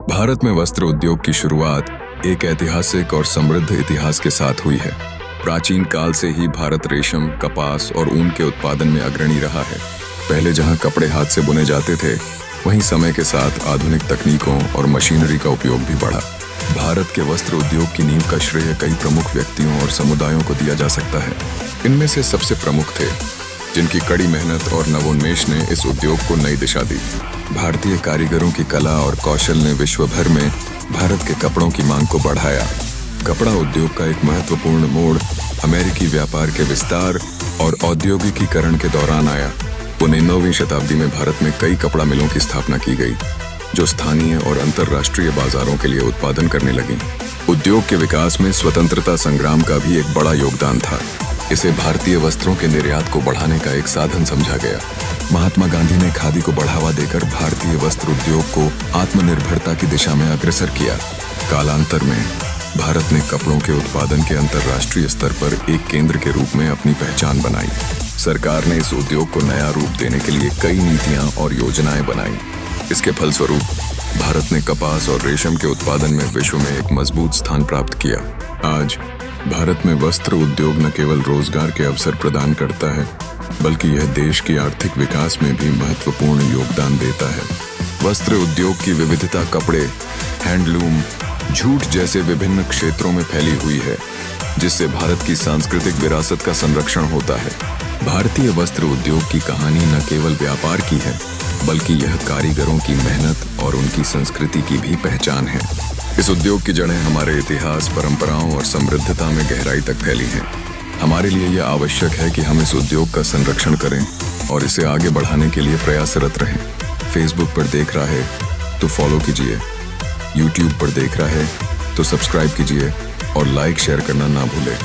भारत में वस्त्र उद्योग की शुरुआत एक ऐतिहासिक और समृद्ध इतिहास के साथ हुई है। प्राचीन काल से ही भारत रेशम, कपास और ऊन के उत्पादन में अग्रणी रहा है। पहले जहां कपड़े हाथ से बुने जाते थे, वहीं समय के साथ आधुनिक तकनीकों और मशीनरी का उपयोग भी बढ़ा। भारत के वस्त्र उद्योग की नींव का श्रेय कई प्रमुख व्यक्तियों और समुदायों को दिया जा सकता है। इनमें से सबसे प्रमुख थे जिनकी कड़ी मेहनत और नवोन्मेष ने इस उद्योग को नई दिशा दी। भारतीय कारीगरों की कला और कौशल ने विश्व भर में भारत के कपड़ों की मांग को बढ़ाया। कपड़ा उद्योग का एक महत्वपूर्ण मोड़ अमेरिकी व्यापार के विस्तार और औद्योगिकीकरण के दौरान आया। 19वीं शताब्दी में भारत में कई कपड़ा मिलों की स्थापना की गई, जो स्थानीय और अंतर्राष्ट्रीय बाजारों के लिए उत्पादन करने लगी। उद्योग के विकास में स्वतंत्रता संग्राम का भी एक बड़ा योगदान था। इसे भारतीय वस्त्रों के निर्यात को बढ़ाने का एक साधन समझा गया। महात्मा गांधी ने खादी को बढ़ावा देकर भारतीय वस्त्र उद्योग को आत्मनिर्भरता की दिशा में अग्रसर किया। कालांतर में भारत ने कपड़ों के उत्पादन के अंतर्राष्ट्रीय स्तर पर एक केंद्र के रूप में अपनी पहचान बनाई। सरकार ने इस उद्योग को नया रूप देने के लिए कई नीतियां और योजनाएं बनाई। इसके फलस्वरूप भारत ने कपास और रेशम के उत्पादन में विश्व में एक मजबूत स्थान प्राप्त किया। आज भारत में वस्त्र उद्योग न केवल रोजगार के अवसर प्रदान करता है, बल्कि यह देश की आर्थिक विकास में भी महत्वपूर्ण योगदान देता है। वस्त्र उद्योग की विविधता कपड़े, हैंडलूम, जूट जैसे विभिन्न क्षेत्रों में फैली हुई है, जिससे भारत की सांस्कृतिक विरासत का संरक्षण होता है। भारतीय वस्त्र उद्योग की कहानी न केवल व्यापार की है, बल्कि यह कारीगरों की मेहनत और उनकी संस्कृति की भी पहचान है। इस उद्योग की जड़ें हमारे इतिहास, परंपराओं और समृद्धता में गहराई तक फैली हैं। हमारे लिए यह आवश्यक है कि हम इस उद्योग का संरक्षण करें और इसे आगे बढ़ाने के लिए प्रयासरत रहें। फेसबुक पर देख रहा है तो फॉलो कीजिए, यूट्यूब पर देख रहा है तो सब्सक्राइब कीजिए और लाइक शेयर करना ना भूलें।